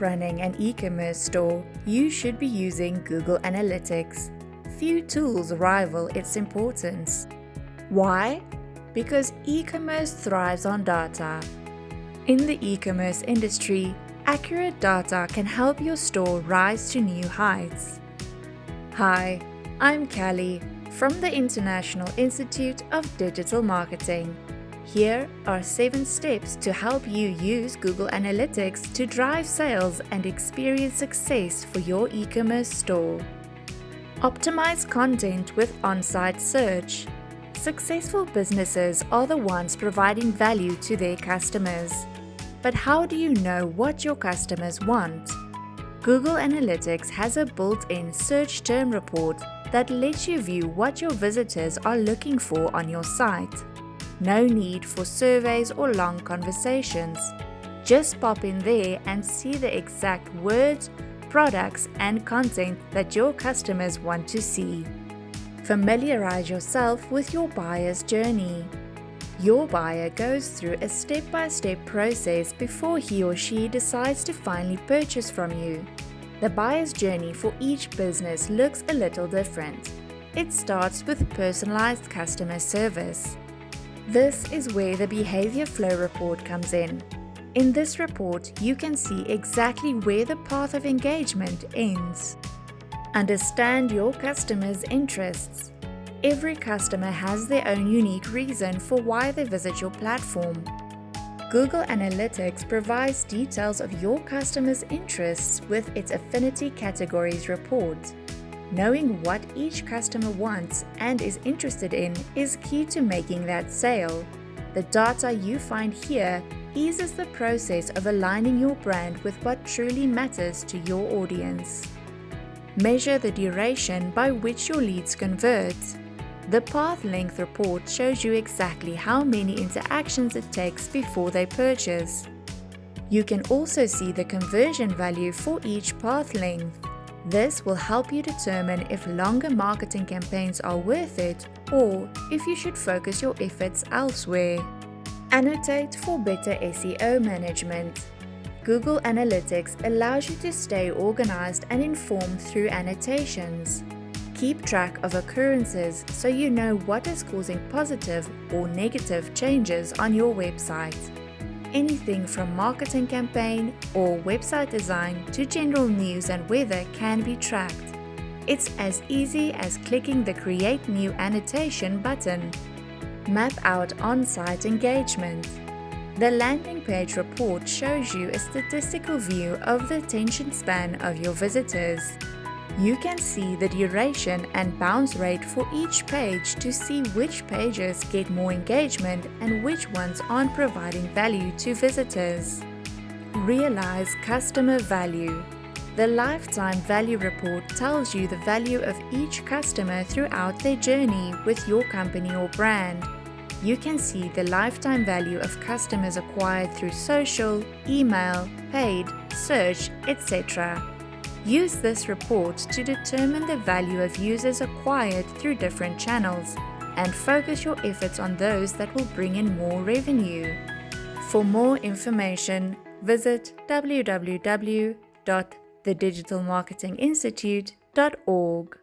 running an e-commerce store, you should be using Google Analytics. Few tools rival its importance. Why? Because e-commerce thrives on data. In the e-commerce industry, accurate data can help your store rise to new heights. Hi, I'm Callie from the International Institute of Digital Marketing. Here are 7 steps to help you use Google Analytics to drive sales and experience success for your e-commerce store. Optimize content with on-site search. Successful businesses are the ones providing value to their customers. But how do you know what your customers want? Google Analytics has a built-in search term report that lets you view what your visitors are looking for on your site. No need for surveys or long conversations. Just pop in there and see the exact words, products, and content that your customers want to see. Familiarize yourself with your buyer's journey. Your buyer goes through a step-by-step process before he or she decides to finally purchase from you. The buyer's journey for each business looks a little different. It starts with personalized customer service. This is where the behavior flow report comes in. In this report, you can see exactly where the path of engagement ends. Understand your customers' interests. Every customer has their own unique reason for why they visit your platform. Google Analytics provides details of your customers' interests with its Affinity Categories report. Knowing what each customer wants and is interested in is key to making that sale. The data you find here eases the process of aligning your brand with what truly matters to your audience. Measure the duration by which your leads convert. The path length report shows you exactly how many interactions it takes before they purchase. You can also see the conversion value for each path length. This will help you determine if longer marketing campaigns are worth it or if you should focus your efforts elsewhere. Annotate for better SEO management. Google Analytics allows you to stay organized and informed through annotations. Keep track of occurrences so you know what is causing positive or negative changes on your website. Anything from marketing campaign or website design to general news and weather can be tracked. It's as easy as clicking the Create New Annotation button. Map out on-site engagement. The landing page report shows you a statistical view of the attention span of your visitors. You can see the duration and bounce rate for each page to see which pages get more engagement and which ones aren't providing value to visitors. Realize customer value. The Lifetime Value Report tells you the value of each customer throughout their journey with your company or brand. You can see the lifetime value of customers acquired through social, email, paid, search, etc. Use this report to determine the value of users acquired through different channels and focus your efforts on those that will bring in more revenue. For more information, visit www.thedigitalmarketinginstitute.org.